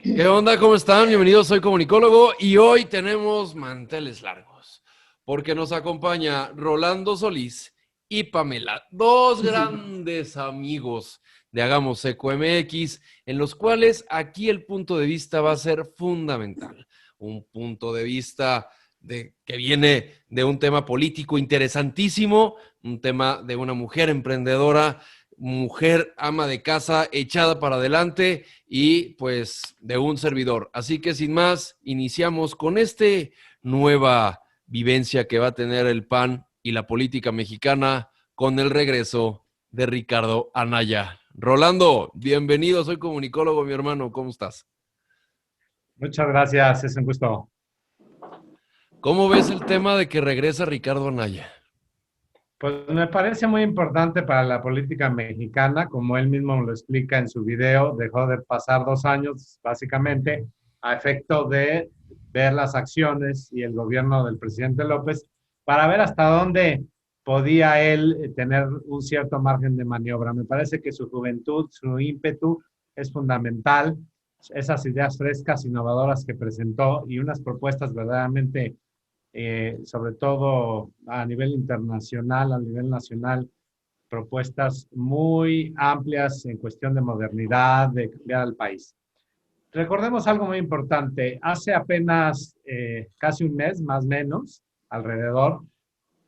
¿Qué onda? ¿Cómo están? Bienvenidos, soy comunicólogo y hoy tenemos manteles largos porque nos acompaña Rolando Solís y Pamela, dos grandes amigos de Hagamos Eco MX, en los cuales aquí el punto de vista va a ser fundamental. Un punto de vista que viene de un tema político interesantísimo, un tema de una mujer emprendedora, mujer ama de casa, echada para adelante y pues de un servidor. Así que sin más, iniciamos con nueva vivencia que va a tener el PAN y la política mexicana con el regreso de Ricardo Anaya. Rolando, bienvenido, soy comunicólogo, mi hermano, ¿cómo estás? Muchas gracias, es un gusto. ¿Cómo ves el tema de que regresa Ricardo Anaya? Pues me parece muy importante para la política mexicana, como él mismo lo explica en su video, dejó de pasar 2 años, básicamente, a efecto de ver las acciones y el gobierno del presidente López para ver hasta dónde podía él tener un cierto margen de maniobra. Me parece que su juventud, su ímpetu es fundamental, esas ideas frescas, innovadoras que presentó y unas propuestas verdaderamente sobre todo a nivel internacional, a nivel nacional, propuestas muy amplias en cuestión de modernidad, de cambiar al país. Recordemos algo muy importante. Hace apenas casi un mes, más o menos, alrededor,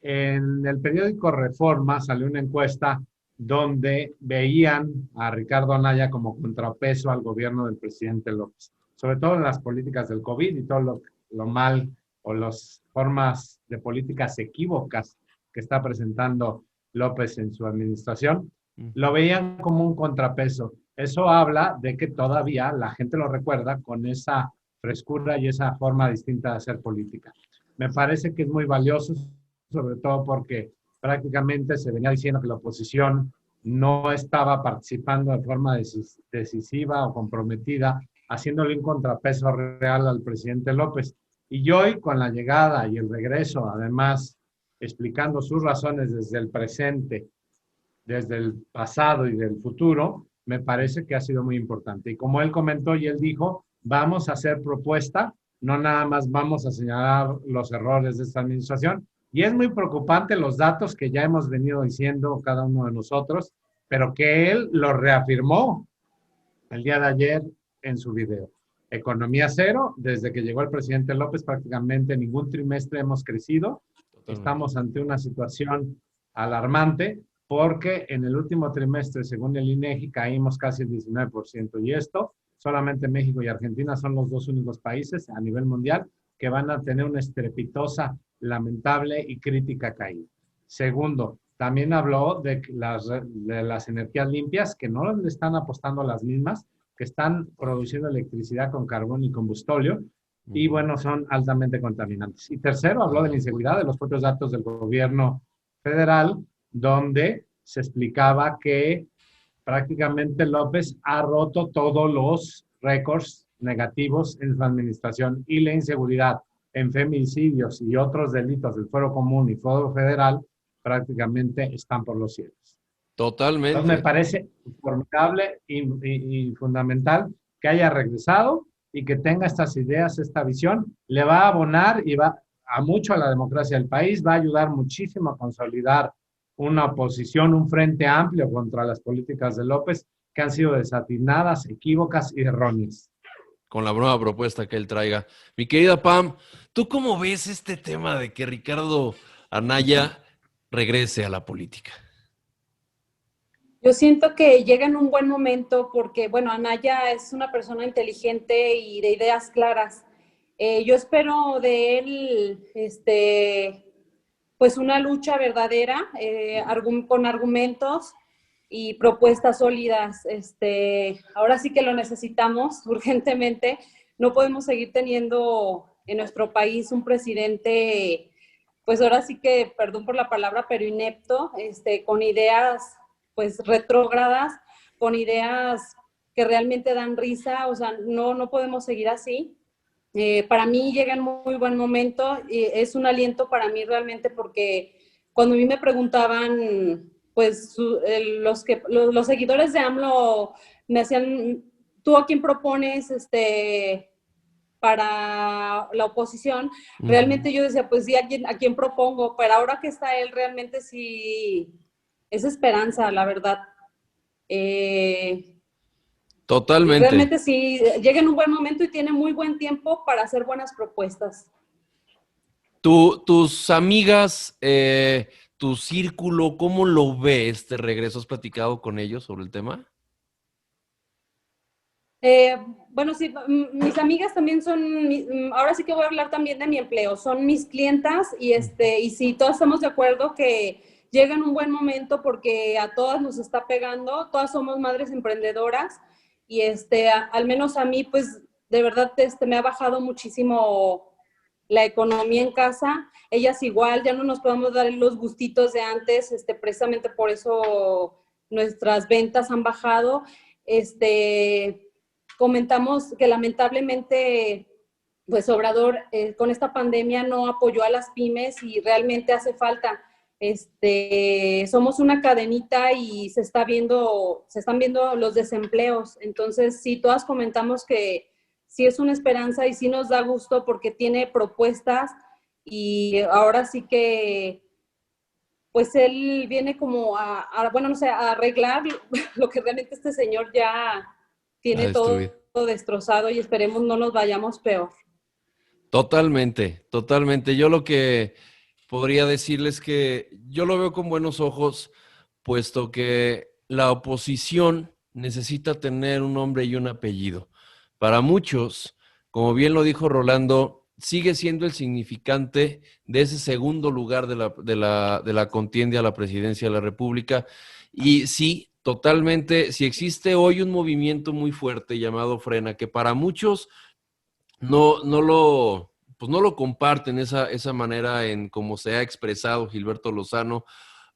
en el periódico Reforma salió una encuesta donde veían a Ricardo Anaya como contrapeso al gobierno del presidente López, sobre todo en las políticas del COVID y todo lo mal o las formas de políticas equívocas que está presentando López en su administración, lo veían como un contrapeso. Eso habla de que todavía la gente lo recuerda con esa frescura y esa forma distinta de hacer política. Me parece que es muy valioso, sobre todo porque prácticamente se venía diciendo que la oposición no estaba participando de forma decisiva o comprometida, haciéndole un contrapeso real al presidente López. Y hoy, con la llegada y el regreso, además, explicando sus razones desde el presente, desde el pasado y del futuro, me parece que ha sido muy importante. Y como él comentó y él dijo, vamos a hacer propuesta, no nada más vamos a señalar los errores de esta administración. Y es muy preocupante los datos que ya hemos venido diciendo cada uno de nosotros, pero que él lo reafirmó el día de ayer en su video. Economía cero, desde que llegó el presidente López prácticamente ningún trimestre hemos crecido. Totalmente. Estamos ante una situación alarmante porque en el último trimestre, según el INEGI, caímos casi el 19%. Y esto, solamente México y Argentina son los dos únicos países a nivel mundial que van a tener una estrepitosa, lamentable y crítica caída. Segundo, también habló de las energías limpias, que no le están apostando a las mismas, que están produciendo electricidad con carbón y combustóleo, y bueno, son altamente contaminantes. Y tercero, habló de la inseguridad, de los propios datos del gobierno federal, donde se explicaba que prácticamente López ha roto todos los récords negativos en su administración y la inseguridad en feminicidios y otros delitos del fuero común y fuero federal prácticamente están por los cielos. Entonces me Totalmente. parece formidable y fundamental que haya regresado y que tenga estas ideas, esta visión, le va a abonar y va a mucho a la democracia del país, va a ayudar muchísimo a consolidar una oposición, un frente amplio contra las políticas de López que han sido desatinadas, equívocas y erróneas. Con la nueva propuesta que él traiga. Mi querida Pam, ¿tú cómo ves este tema de que Ricardo Anaya regrese a la política? Yo siento que llega en un buen momento porque, bueno, Anaya es una persona inteligente y de ideas claras. Yo espero de él, pues una lucha verdadera, con argumentos y propuestas sólidas. Ahora sí que lo necesitamos urgentemente. No podemos seguir teniendo en nuestro país un presidente, pues ahora sí que, perdón por la palabra, pero inepto, con ideas pues retrógradas, con ideas que realmente dan risa. O sea, no podemos seguir así. Para mí llega en muy buen momento y es un aliento para mí realmente, porque cuando a mí me preguntaban, pues los seguidores de AMLO me hacían ¿tú a quién propones para la oposición? Realmente yo decía, pues sí, ¿a quién propongo? Pero ahora que está él, realmente sí es esperanza, la verdad. Totalmente. Realmente sí, llega en un buen momento y tiene muy buen tiempo para hacer buenas propuestas. Tus amigas, tu círculo, ¿cómo lo ve este regreso? ¿Has platicado con ellos sobre el tema? Bueno, sí, mis amigas también son, ahora sí que voy a hablar también de mi empleo, son mis clientas y sí, todas estamos de acuerdo que llega en un buen momento porque a todas nos está pegando, todas somos madres emprendedoras y al menos a mí, pues de verdad me ha bajado muchísimo la economía en casa. Ellas igual, ya no nos podemos dar los gustitos de antes, precisamente por eso nuestras ventas han bajado. Comentamos que lamentablemente, pues Obrador con esta pandemia no apoyó a las pymes y realmente hace falta. Somos una cadenita y se están viendo los desempleos. Entonces, sí, todas comentamos que sí es una esperanza y sí nos da gusto porque tiene propuestas y ahora sí que pues él viene como bueno, no sé, a arreglar lo que realmente este señor ya La tiene destruida. todo destrozado y esperemos no nos vayamos peor. Totalmente, totalmente. Yo lo que podría decirles que yo lo veo con buenos ojos, puesto que la oposición necesita tener un nombre y un apellido. Para muchos, como bien lo dijo Rolando, sigue siendo el significante de ese segundo lugar de la contienda a la presidencia de la República. Y sí, totalmente, si existe hoy un movimiento muy fuerte llamado Frena, que para muchos pues no lo comparten esa manera en cómo se ha expresado Gilberto Lozano.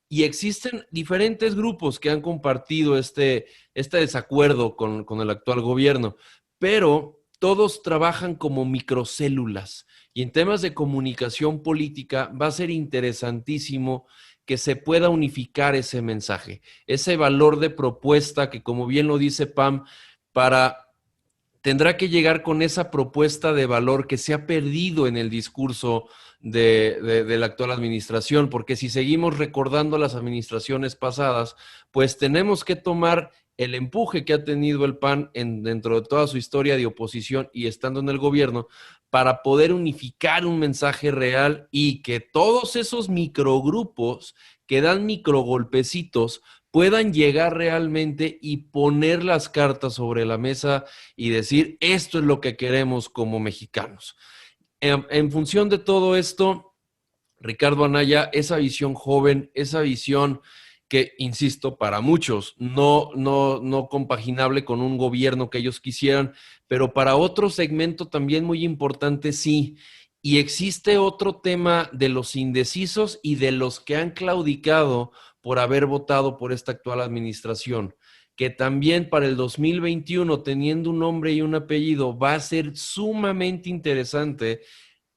Y existen diferentes grupos que han compartido este desacuerdo con el actual gobierno, pero todos trabajan como microcélulas. Y en temas de comunicación política va a ser interesantísimo que se pueda unificar ese mensaje, ese valor de propuesta que, como bien lo dice Pam, para tendrá que llegar con esa propuesta de valor que se ha perdido en el discurso de la actual administración, porque si seguimos recordando las administraciones pasadas, pues tenemos que tomar el empuje que ha tenido el PAN dentro de toda su historia de oposición y estando en el gobierno para poder unificar un mensaje real y que todos esos microgrupos que dan microgolpecitos puedan llegar realmente y poner las cartas sobre la mesa y decir, esto es lo que queremos como mexicanos. En función de todo esto, Ricardo Anaya, esa visión joven, esa visión que, insisto, para muchos no compaginable con un gobierno que ellos quisieran, pero para otro segmento también muy importante, sí. Y existe otro tema de los indecisos y de los que han claudicado por haber votado por esta actual administración, que también para el 2021, teniendo un nombre y un apellido, va a ser sumamente interesante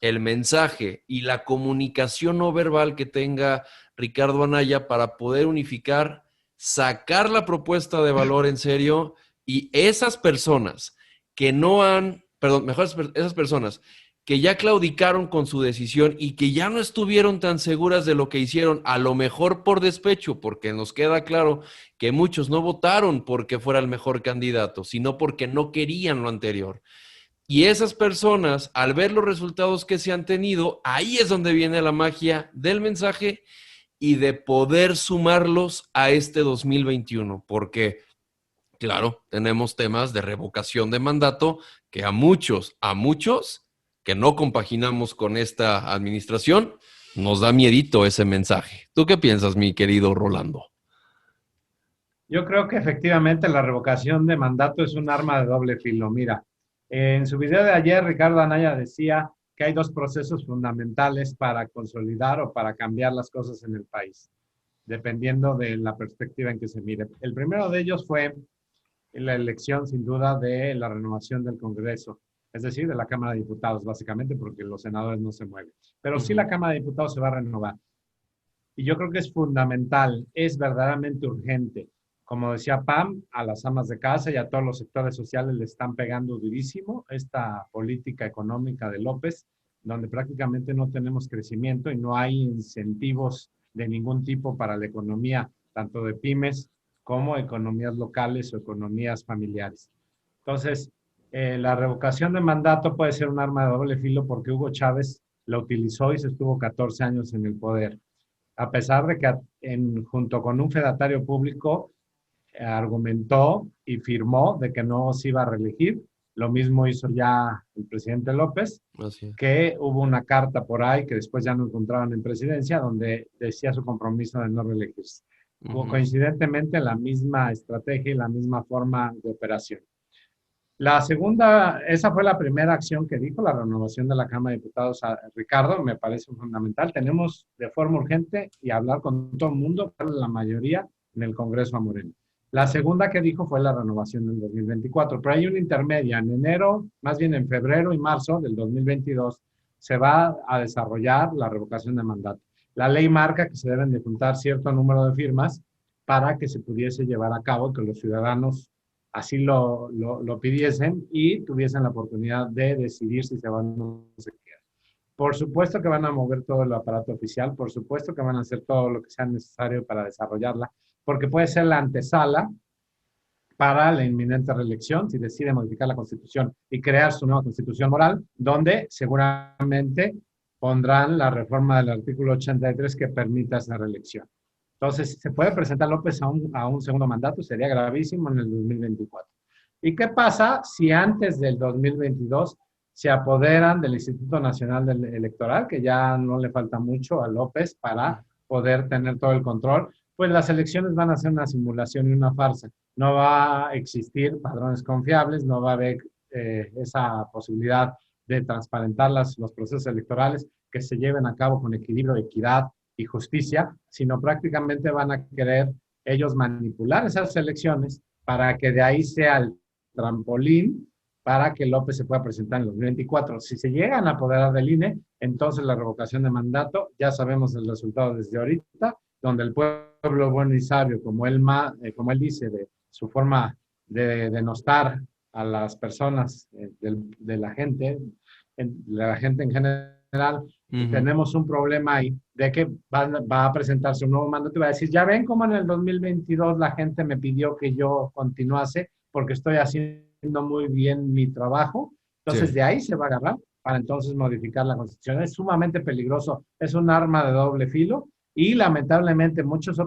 el mensaje y la comunicación no verbal que tenga Ricardo Anaya para poder unificar, sacar la propuesta de valor en serio y esas personas que no han, perdón, mejor esas personas que ya claudicaron con su decisión y que ya no estuvieron tan seguras de lo que hicieron, a lo mejor por despecho, porque nos queda claro que muchos no votaron porque fuera el mejor candidato, sino porque no querían lo anterior. Y esas personas, al ver los resultados que se han tenido, ahí es donde viene la magia del mensaje y de poder sumarlos a este 2021, porque, claro, tenemos temas de revocación de mandato que a muchos que no compaginamos con esta administración, nos da miedito ese mensaje. ¿Tú qué piensas, mi querido Rolando? Yo creo que efectivamente la revocación de mandato es un arma de doble filo. Mira, en su video de ayer, Ricardo Anaya decía que hay dos procesos fundamentales para consolidar o para cambiar las cosas en el país, dependiendo de la perspectiva en que se mire. El primero de ellos fue la elección, sin duda, de la renovación del Congreso, es decir, de la Cámara de Diputados, básicamente, porque los senadores no se mueven. Pero sí la Cámara de Diputados se va a renovar. Y yo creo que es fundamental, es verdaderamente urgente como decía Pam, a las amas de casa y a todos los sectores sociales le están pegando durísimo esta política económica de López, donde prácticamente no tenemos crecimiento y no hay incentivos de ningún tipo para la economía, tanto de pymes como economías locales o economías familiares. Entonces, la revocación de mandato puede ser un arma de doble filo porque Hugo Chávez la utilizó y se estuvo 14 años en el poder, a pesar de que junto con un fedatario público argumentó y firmó de que no se iba a reelegir. Lo mismo hizo ya el presidente López, que hubo una carta por ahí que después ya no encontraban en presidencia, donde decía su compromiso de no reelegirse. Coincidentemente, la misma estrategia y la misma forma de operación. La segunda, esa fue la primera acción que dijo, la renovación de la Cámara de Diputados. Ricardo, me parece fundamental. Tenemos de forma urgente y hablar con todo el mundo, la mayoría en el Congreso a Moreno. La segunda que dijo fue la renovación del 2024, pero hay una intermedia. En enero, más bien en febrero y marzo del 2022, se va a desarrollar la revocación de mandato. La ley marca que se deben de juntar cierto número de firmas para que se pudiese llevar a cabo, que los ciudadanos así lo pidiesen y tuviesen la oportunidad de decidir si se van o no se quedan. Por supuesto que van a mover todo el aparato oficial, por supuesto que van a hacer todo lo que sea necesario para desarrollarla, porque puede ser la antesala para la inminente reelección, si decide modificar la Constitución y crear su nueva Constitución moral, donde seguramente pondrán la reforma del artículo 83 que permita esa reelección. Entonces, ¿se puede presentar López a un segundo mandato? Sería gravísimo en el 2024. ¿Y qué pasa si antes del 2022 se apoderan del Instituto Nacional Electoral, que ya no le falta mucho a López para poder tener todo el control? Pues las elecciones van a ser una simulación y una farsa. No va a existir padrones confiables, no va a haber esa posibilidad de transparentar los procesos electorales que se lleven a cabo con equilibrio, equidad y justicia, sino prácticamente van a querer ellos manipular esas elecciones para que de ahí sea el trampolín para que López se pueda presentar en los 2024. Si se llegan a apoderar del INE, entonces la revocación de mandato, ya sabemos el resultado desde ahorita, donde el pueblo bueno y sabio, como él dice, de su forma de denostar a las personas, de la gente en general, tenemos un problema ahí de que va a presentarse un nuevo mandato y va a decir, ya ven cómo en el 2022 la gente me pidió que yo continuase porque estoy haciendo muy bien mi trabajo. Entonces de ahí se va a agarrar para entonces modificar la Constitución. Es sumamente peligroso, es un arma de doble filo y lamentablemente muchos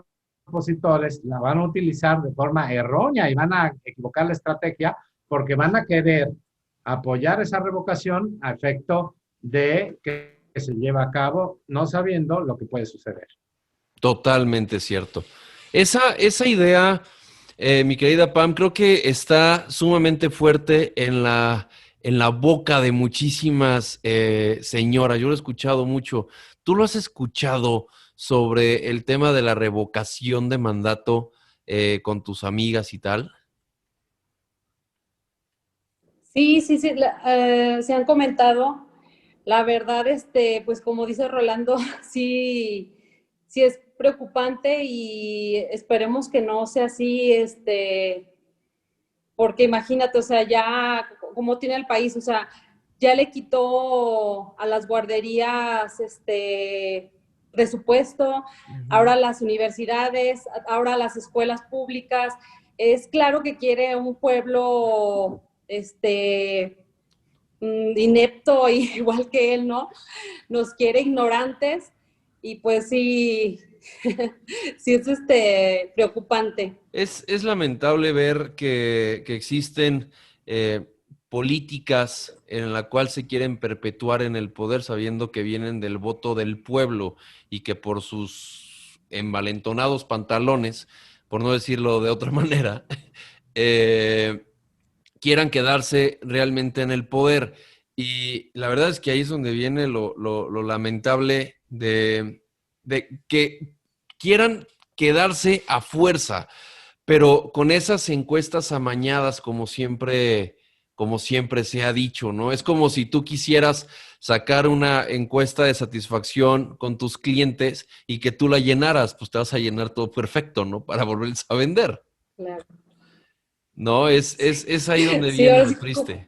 opositores la van a utilizar de forma errónea y van a equivocar la estrategia porque van a querer apoyar esa revocación a efecto de que se lleve a cabo no sabiendo lo que puede suceder. Totalmente cierto. Esa idea, mi querida Pam, creo que está sumamente fuerte en la boca de muchísimas señoras. Yo lo he escuchado mucho. ¿Tú lo has escuchado sobre el tema de la revocación de mandato con tus amigas y tal? Sí, se han comentado. La verdad, pues como dice Rolando, sí es preocupante y esperemos que no sea así, porque imagínate, o sea, ya cómo tiene el país, o sea, ya le quitó a las guarderías, presupuesto, ahora las universidades, ahora las escuelas públicas. Es claro que quiere un pueblo, inepto, igual que él, ¿no? Nos quiere ignorantes y pues sí, sí es preocupante. Es lamentable ver que existen políticas en la cual se quieren perpetuar en el poder sabiendo que vienen del voto del pueblo y que por sus envalentonados pantalones, por no decirlo de otra manera, quieran quedarse realmente en el poder. Y la verdad es que ahí es donde viene lo lamentable de que quieran quedarse a fuerza, pero con esas encuestas amañadas como siempre se ha dicho, ¿no? Es como si tú quisieras sacar una encuesta de satisfacción con tus clientes y que tú la llenaras, pues te vas a llenar todo perfecto, ¿no? Para volverles a vender. Claro. No, es ahí donde Sí, viene ahora lo sí, triste.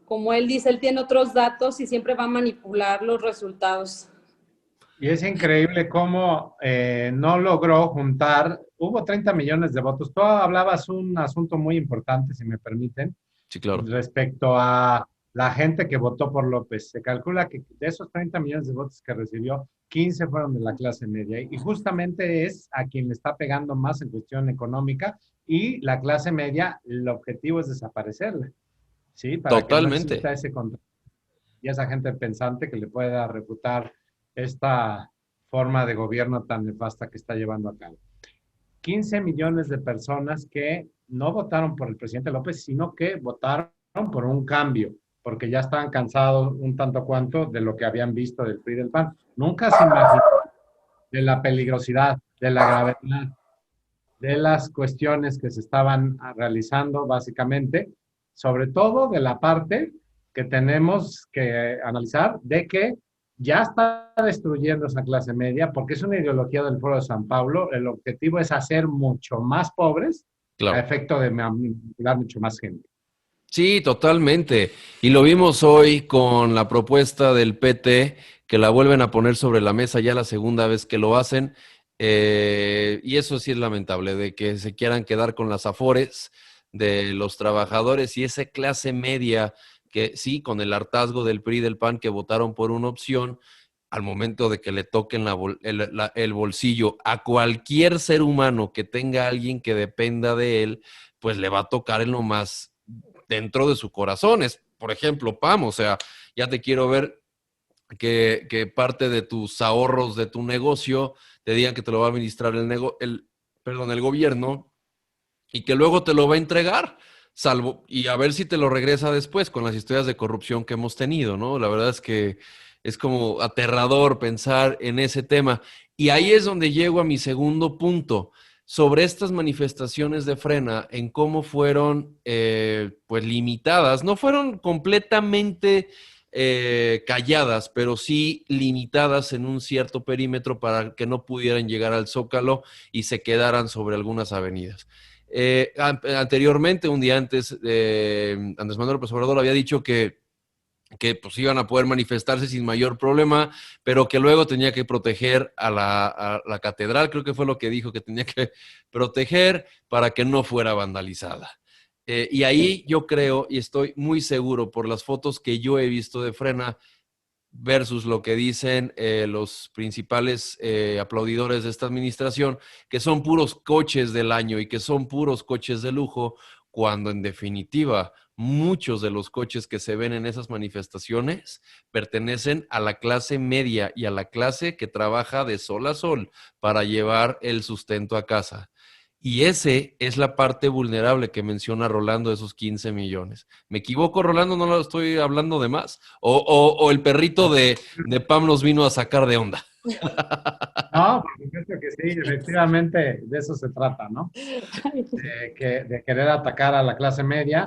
como él dice, él tiene otros datos y siempre va a manipular los resultados. Y es increíble cómo no logró juntar, hubo 30 millones de votos. Tú hablabas un asunto muy importante, si me permiten, Sí, claro. respecto a la gente que votó por López. Se calcula que de esos 30 millones de votos que recibió, 15 fueron de la clase media. Y justamente es a quien le está pegando más en cuestión económica. Y la clase media, el objetivo es desaparecerla, ¿sí? Para que no Totalmente. exista ese control y esa gente pensante que le pueda refutar esta forma de gobierno tan nefasta que está llevando a cabo. 15 millones de personas que no votaron por el presidente López, sino que votaron por un cambio, porque ya estaban cansados un tanto cuanto de lo que habían visto del PRI y del PAN. Nunca se imaginó de la peligrosidad, de la gravedad, de las cuestiones que se estaban realizando básicamente, sobre todo de la parte que tenemos que analizar de que ya está destruyendo esa clase media porque es una ideología del Foro de San Pablo. El objetivo es hacer mucho más pobres a Claro. efecto de manipular mucho más gente. Sí, totalmente. Y lo vimos hoy con la propuesta del PT, que la vuelven a poner sobre la mesa ya la segunda vez que lo hacen. Y eso sí es lamentable, de que se quieran quedar con las afores de los trabajadores y esa clase media que sí, con el hartazgo del PRI y del PAN que votaron por una opción, al momento de que le toquen el bolsillo a cualquier ser humano que tenga alguien que dependa de él, pues le va a tocar en lo más dentro de su corazón. Es, por ejemplo, Pam, o sea, ya te quiero ver que parte de tus ahorros de tu negocio te digan que te lo va a administrar el gobierno y que luego te lo va a entregar, salvo, y a ver si te lo regresa después con las historias de corrupción que hemos tenido, ¿no? La verdad es que es como aterrador pensar en ese tema. Y ahí es donde llego a mi segundo punto sobre estas manifestaciones de Frena, en cómo fueron pues limitadas, no fueron completamente calladas, pero sí limitadas en un cierto perímetro para que no pudieran llegar al Zócalo y se quedaran sobre algunas avenidas. Anteriormente, un día antes, Andrés Manuel López Obrador había dicho que pues iban a poder manifestarse sin mayor problema, pero que luego tenía que proteger a la catedral, creo que fue lo que dijo, que tenía que proteger para que no fuera vandalizada. Y ahí yo creo y estoy muy seguro por las fotos que yo he visto de Frena versus lo que dicen los principales aplaudidores de esta administración, que son puros coches del año y que son puros coches de lujo, cuando en definitiva muchos de los coches que se ven en esas manifestaciones pertenecen a la clase media y a la clase que trabaja de sol a sol para llevar el sustento a casa. Y ese es la parte vulnerable que menciona Rolando, de esos 15 millones. ¿Me equivoco, Rolando? ¿No lo estoy hablando de más? ¿O el perrito de Pam nos vino a sacar de onda? No, por supuesto que sí, efectivamente de eso se trata, ¿no? De querer atacar a la clase media.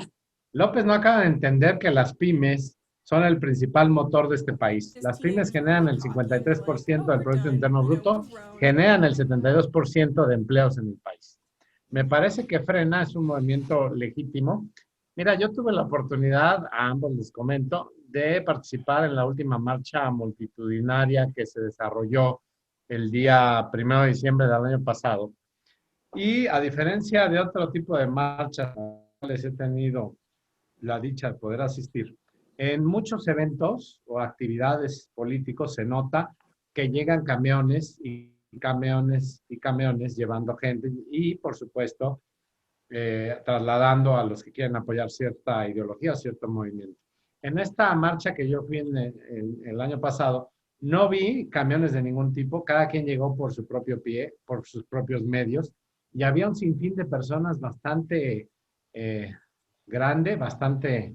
López no acaba de entender que las pymes son el principal motor de este país. Las pymes generan el 53% del Producto Interno Bruto, generan el 72% de empleos en el país. Me parece que Frena es un movimiento legítimo. Mira, yo tuve la oportunidad, a ambos les comento, de participar en la última marcha multitudinaria que se desarrolló el día 1 de diciembre del año pasado. Y a diferencia de otro tipo de marchas a las cuales he tenido la dicha de poder asistir, en muchos eventos o actividades políticos se nota que llegan camiones y camiones y camiones llevando gente y, por supuesto, trasladando a los que quieren apoyar cierta ideología o cierto movimiento. En esta marcha que yo fui en el año pasado, no vi camiones de ningún tipo, cada quien llegó por su propio pie, por sus propios medios, y había un sinfín de personas bastante eh, grande, bastante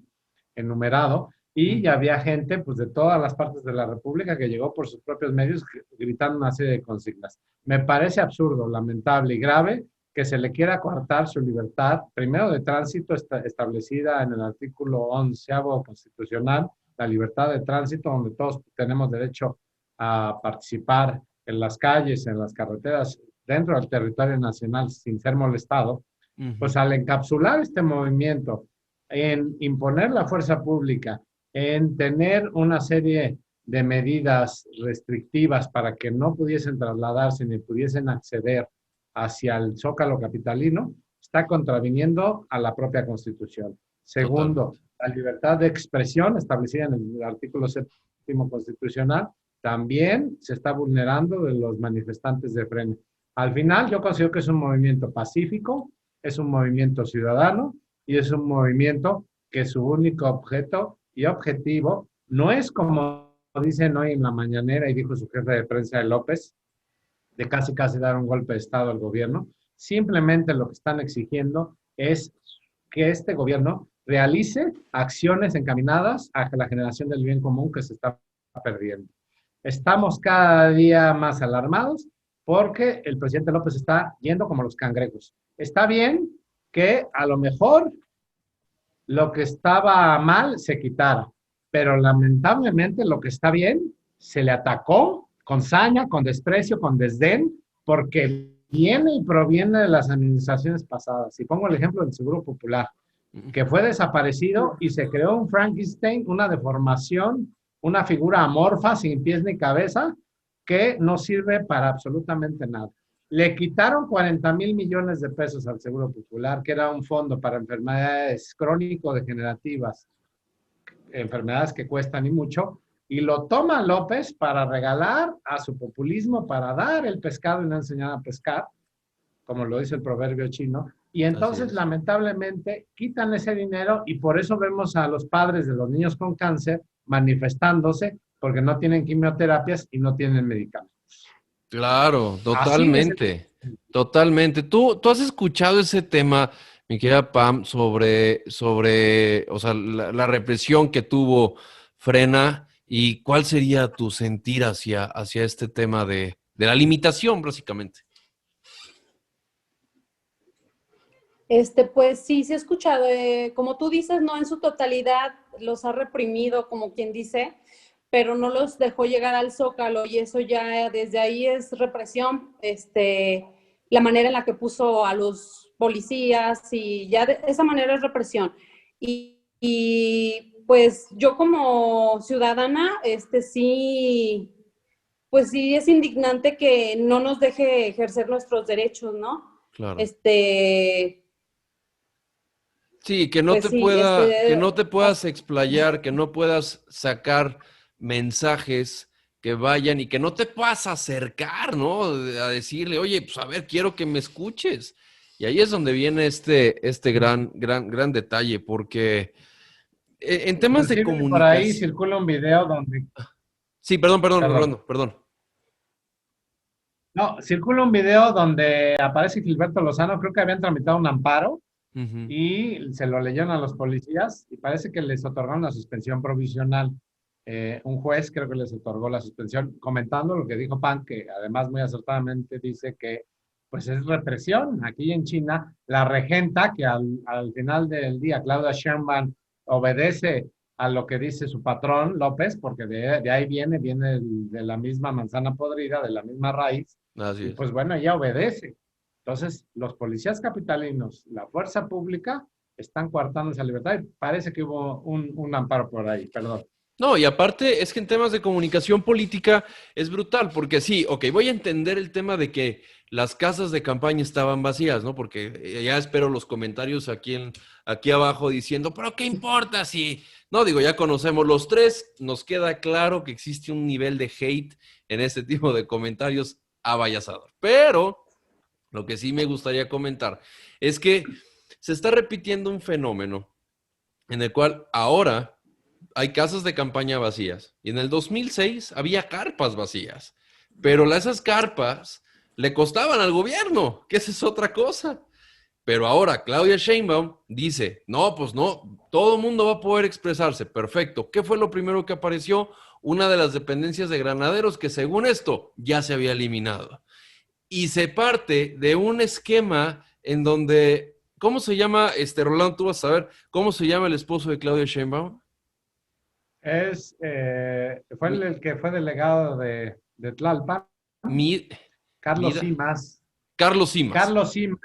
enumerado, y ya había gente pues, de todas las partes de la República que llegó por sus propios medios gritando una serie de consignas. Me parece absurdo, lamentable y grave que se le quiera coartar su libertad, primero de tránsito establecida en el artículo 11 constitucional, la libertad de tránsito, donde todos tenemos derecho a participar en las calles, en las carreteras, dentro del territorio nacional sin ser molestado, pues al encapsular este movimiento en imponer la fuerza pública, en tener una serie de medidas restrictivas para que no pudiesen trasladarse ni pudiesen acceder hacia el Zócalo capitalino, está contraviniendo a la propia Constitución. Segundo, Totalmente. la libertad de expresión establecida en el artículo 7º constitucional también se está vulnerando de los manifestantes de frente. Al final, yo considero que es un movimiento pacífico, es un movimiento ciudadano y es un movimiento que su único objeto y objetivo no es, como dicen hoy en la mañanera y dijo su jefe de prensa de López, de casi dar un golpe de Estado al gobierno. Simplemente lo que están exigiendo es que este gobierno realice acciones encaminadas a la generación del bien común que se está perdiendo. Estamos cada día más alarmados porque el presidente López está yendo como los cangrejos. Está bien que a lo mejor lo que estaba mal se quitara, pero lamentablemente lo que está bien se le atacó con saña, con desprecio, con desdén, porque viene y proviene de las administraciones pasadas. Y pongo el ejemplo del Seguro Popular, que fue desaparecido y se creó un Frankenstein, una deformación, una figura amorfa, sin pies ni cabeza, que no sirve para absolutamente nada. Le quitaron 40,000 millones de pesos al Seguro Popular, que era un fondo para enfermedades crónico-degenerativas, enfermedades que cuestan y mucho, y lo toma López para regalar a su populismo, para dar el pescado y no enseñar a pescar, como lo dice el proverbio chino, y entonces lamentablemente quitan ese dinero y por eso vemos a los padres de los niños con cáncer manifestándose porque no tienen quimioterapias y no tienen medicamentos. Claro, Así de totalmente, totalmente. ¿Tú has escuchado ese tema, mi querida Pam, sobre, o sea, la represión que tuvo Frena y cuál sería tu sentir hacia este tema de la limitación, básicamente? Pues sí, sí he escuchado. Como tú dices, no en su totalidad los ha reprimido, como quien dice, pero no los dejó llegar al Zócalo y eso ya desde ahí es represión. La manera en la que puso a los policías y ya de esa manera es represión. Y pues yo como ciudadana, sí, pues sí es indignante que no nos deje ejercer nuestros derechos, ¿no? Claro. Sí, Pues sí, que no te puedas explayar, que no puedas sacar mensajes que vayan y que no te puedas acercar, ¿no? A decirle, oye, pues a ver, quiero que me escuches. Y ahí es donde viene este gran detalle, porque en temas de Inclusive por ahí comunicación. circula un video donde, Sí, perdón, perdón, Rolando, perdón. no, circula un video donde aparece Gilberto Lozano, creo que habían tramitado un amparo Ujú. y se lo leyeron a los policías y parece que les otorgaron la suspensión provisional. Un juez creo que les otorgó la suspensión, comentando lo que dijo Pan, que además muy acertadamente dice que pues es represión. Aquí en China, la regenta, que al final del día, Claudia Sheinbaum, obedece a lo que dice su patrón López, porque de ahí viene de la misma manzana podrida, de la misma raíz, Así y es. pues bueno, ella obedece. Entonces, los policías capitalinos, la fuerza pública, están coartando esa libertad y parece que hubo un amparo por ahí, perdón. No, y aparte es que en temas de comunicación política es brutal, porque sí, ok, voy a entender el tema de que las casas de campaña estaban vacías, ¿no? Porque ya espero los comentarios aquí abajo diciendo, pero ¿qué importa si? No, digo, ya conocemos los tres, nos queda claro que existe un nivel de hate en este tipo de comentarios avallasador. Pero lo que sí me gustaría comentar es que se está repitiendo un fenómeno en el cual ahora hay casas de campaña vacías. Y en el 2006 había carpas vacías. Pero esas carpas le costaban al gobierno, que esa es otra cosa. Pero ahora Claudia Sheinbaum dice, no, pues no, todo el mundo va a poder expresarse. Perfecto. ¿Qué fue lo primero que apareció? Una de las dependencias de Granaderos que según esto ya se había eliminado. Y se parte de un esquema en donde, ¿cómo se llama, Rolando, tú vas a saber, cómo se llama el esposo de Claudia Sheinbaum? Fue el que fue delegado de Tlalpan, Mi, Carlos Mida, Simas. Carlos Simas. Carlos Sima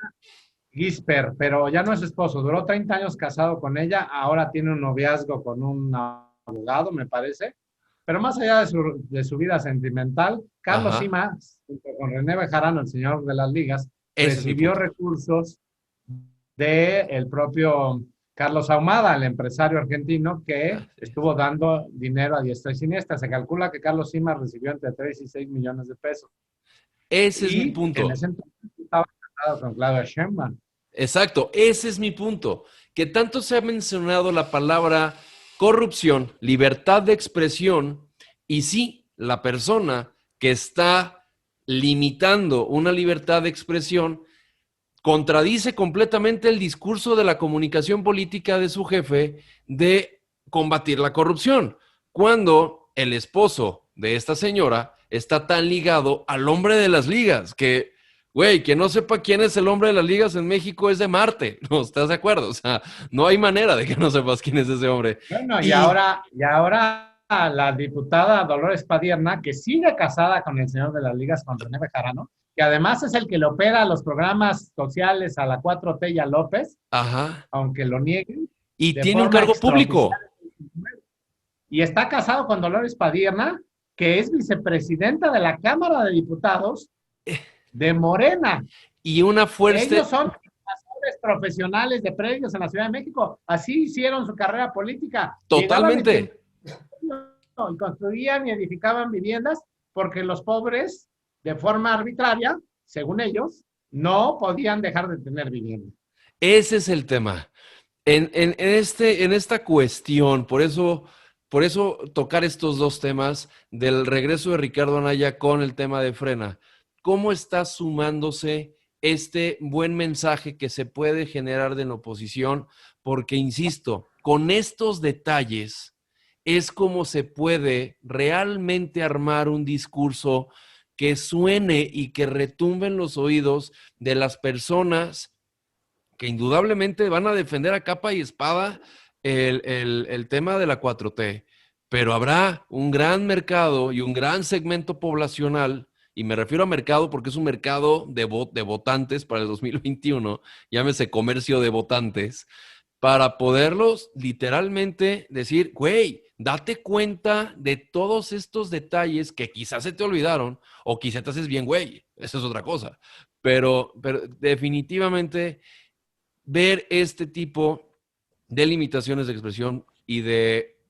Gisper, pero ya no es esposo. Duró 30 años casado con ella. Ahora tiene un noviazgo con un abogado, me parece. Pero más allá de su vida sentimental, Carlos Ajá. Simas, junto con René Bejarano, el señor de las ligas, Ese es mi recibió punto. recursos del propio Carlos Ahumada, el empresario argentino que Ah, sí. estuvo dando dinero a diestra y siniestra. Se calcula que Carlos Simas recibió entre 3 y 6 millones de pesos. Ese es mi Y en punto. ese entonces estaba casado con Claudia Sheinbaum. Exacto, ese es mi punto. Que tanto se ha mencionado la palabra corrupción, libertad de expresión, y sí, la persona que está limitando una libertad de expresión contradice completamente el discurso de la comunicación política de su jefe de combatir la corrupción, cuando el esposo de esta señora está tan ligado al hombre de las ligas, que, güey, que no sepa quién es el hombre de las ligas en México es de Marte, ¿no? ¿Estás de acuerdo? O sea, no hay manera de que no sepas quién es ese hombre. Bueno, Y y ahora la diputada Dolores Padierna, que sigue casada con el señor de las ligas, con René Bejarano, que además es el que le opera los programas sociales a la 4T y a López, ajá, aunque lo nieguen, y de tiene un forma cargo extraoficial. público. Y está casado con Dolores Padierna, que es vicepresidenta de la Cámara de Diputados de Morena. Y una fuerza. Ellos son asesores profesionales de predios en la Ciudad de México. Así hicieron su carrera política. Llegaban Totalmente. y construían y edificaban viviendas porque los pobres, de forma arbitraria, según ellos, no podían dejar de tener vivienda. Ese es el tema. En esta cuestión, por eso tocar estos dos temas del regreso de Ricardo Anaya con el tema de Frena. ¿Cómo está sumándose este buen mensaje que se puede generar de la oposición? Porque, insisto, con estos detalles es como se puede realmente armar un discurso que suene y que retumbe en los oídos de las personas que indudablemente van a defender a capa y espada el tema de la 4T, pero habrá un gran mercado y un gran segmento poblacional, y me refiero a mercado porque es un mercado de votantes para el 2021, llámese comercio de votantes, para poderlos literalmente decir, güey, date cuenta de todos estos detalles que quizás se te olvidaron o quizás te haces bien, güey, eso es otra cosa, pero definitivamente ver este tipo de limitaciones de expresión y de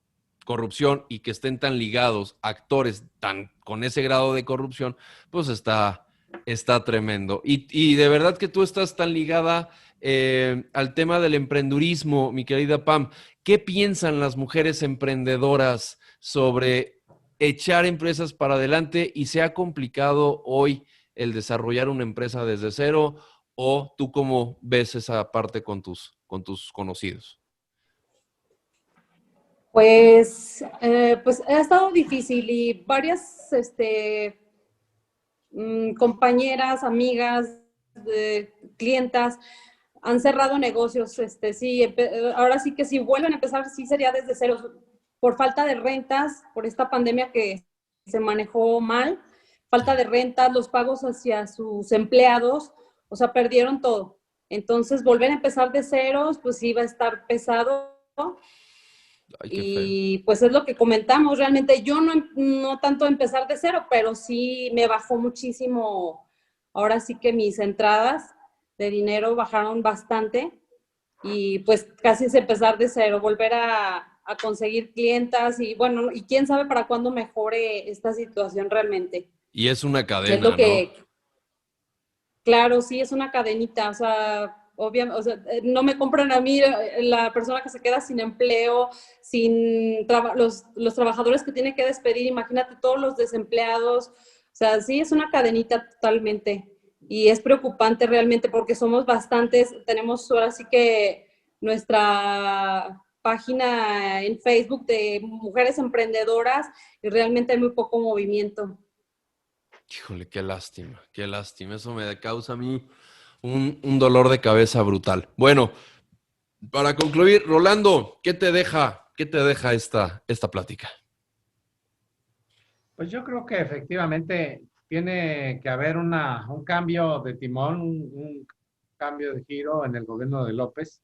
corrupción y que estén tan ligados actores tan con ese grado de corrupción, pues está tremendo. Y de verdad que tú estás tan ligada al tema del emprendurismo, mi querida Pam. ¿Qué piensan las mujeres emprendedoras sobre echar empresas para adelante y se ha complicado hoy el desarrollar una empresa desde cero? ¿O tú cómo ves esa parte con tus conocidos? Pues ha estado difícil y varias compañeras, amigas, clientas han cerrado negocios. Sí, ahora sí que si vuelven a empezar, sí sería desde cero, por falta de rentas, por esta pandemia que se manejó mal, falta de rentas, los pagos hacia sus empleados, o sea, perdieron todo. Entonces, volver a empezar de ceros, pues sí va a estar pesado. Ay, qué feo. Y pues es lo que comentamos, realmente yo no tanto empezar de cero, pero sí me bajó muchísimo, ahora sí que mis entradas de dinero bajaron bastante y pues casi es empezar de cero, volver a conseguir clientas y bueno, y quién sabe para cuándo mejore esta situación realmente. Y es una Es lo cadena, ¿no? que, claro, sí, es una cadenita, o sea, obviamente, o sea, no me compran a mí la persona que se queda sin empleo, sin los trabajadores que tiene que despedir, imagínate todos los desempleados, o sea, sí, es una cadenita totalmente y es preocupante realmente porque somos bastantes, tenemos ahora sí que nuestra página en Facebook de mujeres emprendedoras y realmente hay muy poco movimiento. Híjole, qué lástima, qué lástima. Eso me causa a mí un dolor de cabeza brutal. Bueno, para concluir, Rolando, qué te deja esta plática? Pues yo creo que efectivamente tiene que haber un cambio de timón, un cambio de giro en el gobierno de López.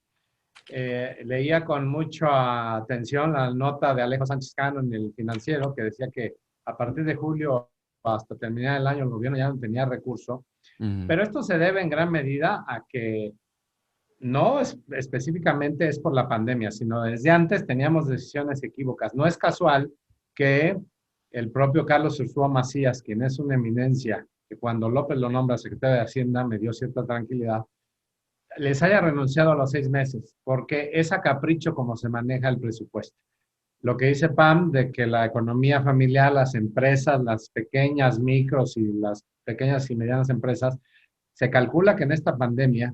Leía con mucha atención la nota de Alejo Sánchez Cano en El Financiero, que decía que a partir de julio hasta terminar el año el gobierno ya no tenía recurso. Pero esto se debe en gran medida a que no específicamente es por la pandemia, sino desde antes teníamos decisiones equívocas. No es casual que el propio Carlos Ursúa Macías, quien es una eminencia, que cuando López lo nombra secretario de Hacienda me dio cierta tranquilidad, les haya renunciado a los 6 meses, porque es a capricho como se maneja el presupuesto. Lo que dice Pam de que la economía familiar, las empresas, las pequeñas micros y las pequeñas y medianas empresas, se calcula que en esta pandemia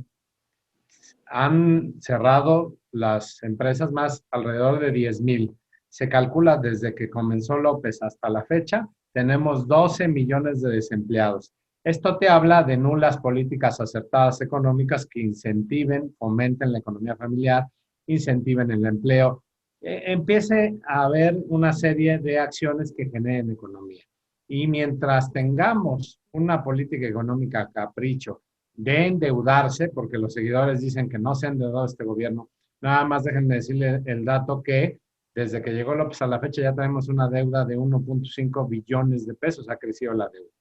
han cerrado las empresas más alrededor de 10,000. Se calcula desde que comenzó López hasta la fecha, tenemos 12 millones de desempleados. Esto te habla de nulas políticas acertadas económicas que incentiven, fomenten la economía familiar, incentiven el empleo, empiece a haber una serie de acciones que generen economía. Y mientras tengamos una política económica a capricho de endeudarse, porque los seguidores dicen que no se ha endeudado este gobierno, nada más déjenme decirle el dato que desde que llegó López a la fecha ya tenemos una deuda de 1.5 billones de pesos, ha crecido la deuda.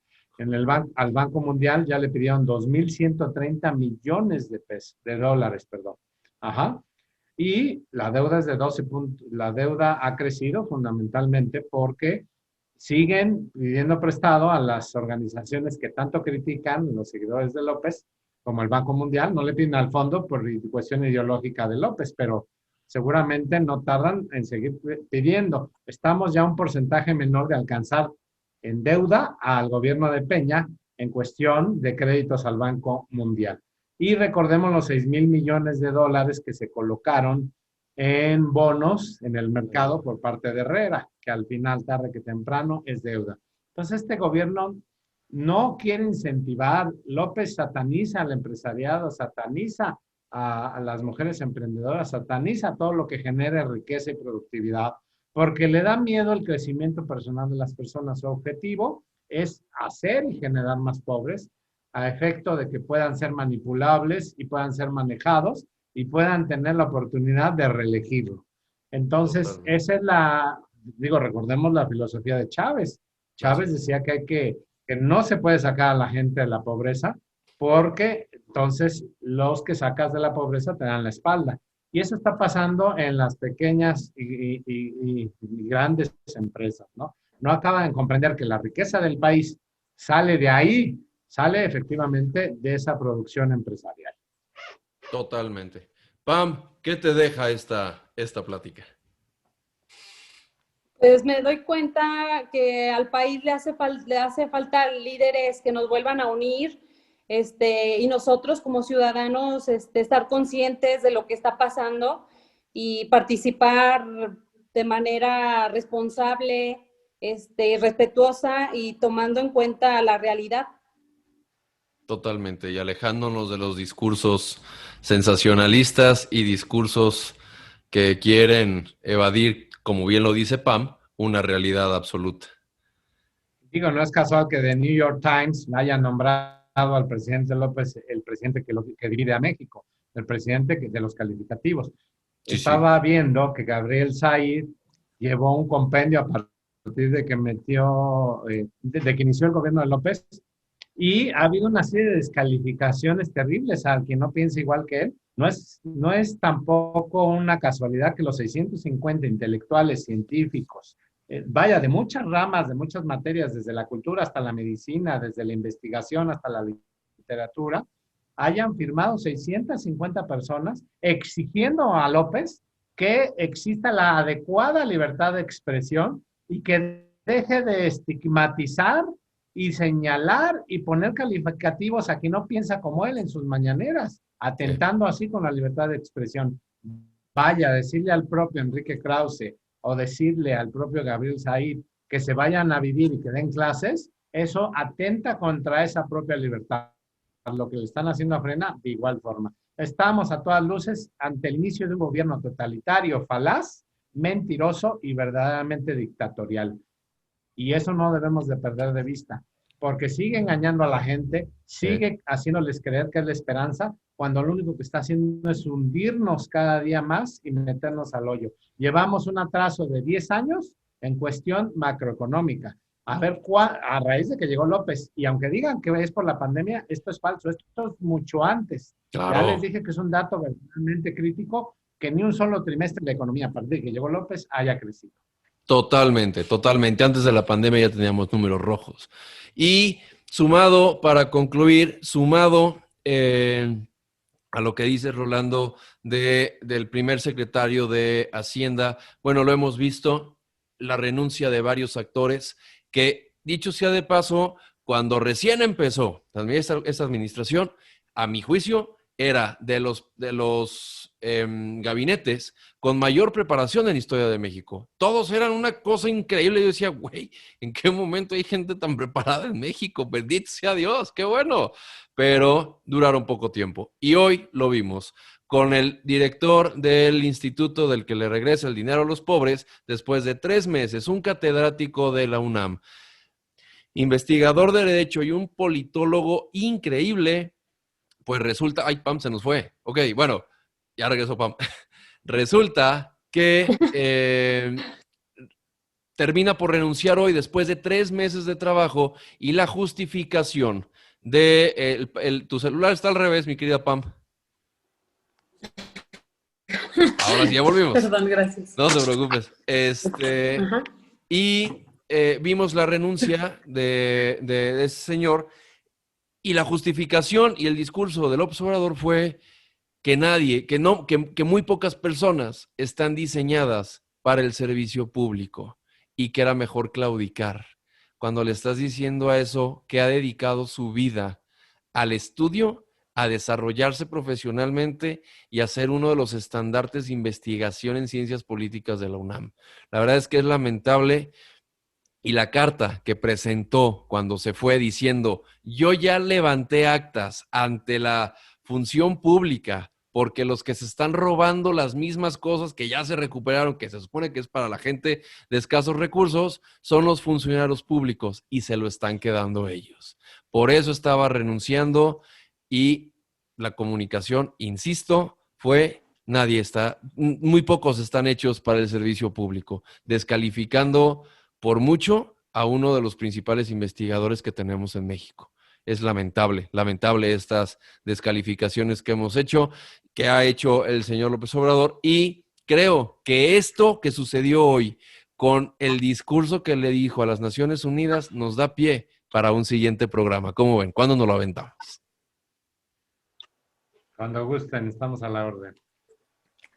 Al Banco Mundial ya le pidieron 2.130 millones de pesos, de dólares, perdón. Ajá. Y la deuda es de 12 puntos. La deuda ha crecido fundamentalmente porque siguen pidiendo prestado a las organizaciones que tanto critican, los seguidores de López, como el Banco Mundial. No le piden al fondo por cuestión ideológica de López, pero seguramente no tardan en seguir pidiendo. Estamos ya a un porcentaje menor de alcanzar en deuda al gobierno de Peña en cuestión de créditos al Banco Mundial. Y recordemos los 6,000 millones de dólares que se colocaron en bonos en el mercado por parte de Herrera, que al final, tarde que temprano, es deuda. Entonces, este gobierno no quiere incentivar. López sataniza al empresariado, sataniza a las mujeres emprendedoras, sataniza todo lo que genere riqueza y productividad, porque le da miedo el crecimiento personal de las personas. Su objetivo es hacer y generar más pobres a efecto de que puedan ser manipulables y puedan ser manejados y puedan tener la oportunidad de reelegirlo. Entonces, esa es recordemos la filosofía de Chávez. Chávez decía que no se puede sacar a la gente de la pobreza porque entonces los que sacas de la pobreza te dan la espalda. Y eso está pasando en las pequeñas y grandes empresas, ¿no? No acaban de comprender que la riqueza del país sale de ahí, sale efectivamente de esa producción empresarial. Totalmente. Pam, ¿qué te deja esta plática? Pues me doy cuenta que al país le hace falta líderes que nos vuelvan a unir, y nosotros como ciudadanos estar conscientes de lo que está pasando y participar de manera responsable, respetuosa y tomando en cuenta la realidad. Totalmente, y alejándonos de los discursos sensacionalistas y discursos que quieren evadir, como bien lo dice Pam, una realidad absoluta. Digo, no es casual que The New York Times haya nombrado al presidente López el presidente que divide a México, el presidente de los calificativos. Sí, estaba viendo que Gabriel Said llevó un compendio a partir de que de que inició el gobierno de López, y ha habido una serie de descalificaciones terribles al que no piensa igual que él. No es tampoco una casualidad que los 650 intelectuales científicos, de muchas ramas, de muchas materias, desde la cultura hasta la medicina, desde la investigación hasta la literatura, hayan firmado 650 personas exigiendo a López que exista la adecuada libertad de expresión y que deje de estigmatizar y señalar y poner calificativos a quien no piensa como él en sus mañaneras, atentando así con la libertad de expresión. Vaya, decirle al propio Enrique Krause o decirle al propio Gabriel Said que se vayan a vivir y que den clases, eso atenta contra esa propia libertad. Lo que le están haciendo a Frena, de igual forma. Estamos a todas luces ante el inicio de un gobierno totalitario, falaz, mentiroso y verdaderamente dictatorial. Y eso no debemos de perder de vista. porque sigue engañando a la gente, Sí. sigue haciéndoles creer que es la esperanza, cuando lo único que está haciendo es hundirnos cada día más y meternos al hoyo. Llevamos un atraso de 10 años en cuestión macroeconómica. A ver, a raíz de que llegó López, y aunque digan que es por la pandemia, esto es falso, esto es mucho antes. Claro. Ya les dije que es un dato verdaderamente crítico, que ni un solo trimestre de la economía, a partir de que llegó López, haya crecido. Totalmente, totalmente. Antes de la pandemia ya teníamos números rojos. Y sumado, para concluir, sumado a lo que dice Rolando del primer secretario de Hacienda, bueno, lo hemos visto, la renuncia de varios actores que, dicho sea de paso, cuando recién empezó esta administración, a mi juicio, era de los gabinetes con mayor preparación en historia de México. Todos eran una cosa increíble. Yo decía, güey, ¿en qué momento hay gente tan preparada en México? Bendito sea Dios, qué bueno. Pero duraron poco tiempo. Y hoy lo vimos con el director del instituto del que le regresa el dinero a los pobres después de 3 meses, un catedrático de la UNAM, investigador de derecho y un politólogo increíble. Pues resulta, ay, Pam se nos fue. Ok, bueno, ya regresó Pam. Resulta que termina por renunciar hoy después de 3 meses de trabajo y la justificación de tu celular está al revés, mi querida Pam. Ahora sí, ya volvimos. Perdón, gracias. No te preocupes. Y vimos la renuncia de ese señor y la justificación y el discurso del observador fue que que muy pocas personas están diseñadas para el servicio público y que era mejor claudicar. Cuando le estás diciendo a eso que ha dedicado su vida al estudio, a desarrollarse profesionalmente y a ser uno de los estandartes de investigación en ciencias políticas de la UNAM. La verdad es que es lamentable. Y la carta que presentó cuando se fue diciendo, yo ya levanté actas ante la función pública porque los que se están robando las mismas cosas que ya se recuperaron, que se supone que es para la gente de escasos recursos, son los funcionarios públicos y se lo están quedando ellos. Por eso estaba renunciando y la comunicación, insisto, fue muy pocos están hechos para el servicio público, descalificando por mucho a uno de los principales investigadores que tenemos en México. Es lamentable estas descalificaciones que hemos hecho, que ha hecho el señor López Obrador, y creo que esto que sucedió hoy con el discurso que le dijo a las Naciones Unidas nos da pie para un siguiente programa. ¿Cómo ven? ¿Cuándo nos lo aventamos? Cuando gusten, estamos a la orden.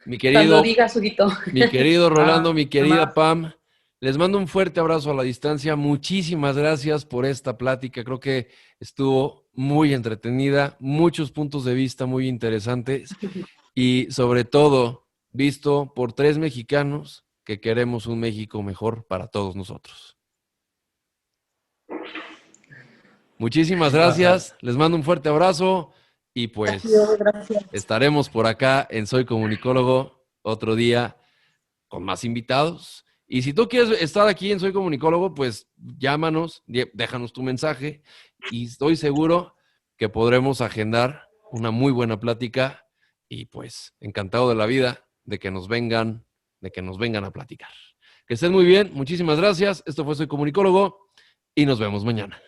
Mi querido, cuando digas, Huguito. Mi querido Rolando, mi querida Pam, les mando un fuerte abrazo a la distancia. Muchísimas gracias por esta plática. Creo que estuvo muy entretenida, muchos puntos de vista muy interesantes y sobre todo visto por 3 mexicanos que queremos un México mejor para todos nosotros. Muchísimas gracias. Les mando un fuerte abrazo y pues Gracias. Estaremos por acá en Soy Comunicólogo otro día con más invitados. Y si tú quieres estar aquí en Soy Comunicólogo, pues llámanos, déjanos tu mensaje y estoy seguro que podremos agendar una muy buena plática y pues encantado de la vida de que nos vengan a platicar. Que estén muy bien, muchísimas gracias. Esto fue Soy Comunicólogo y nos vemos mañana.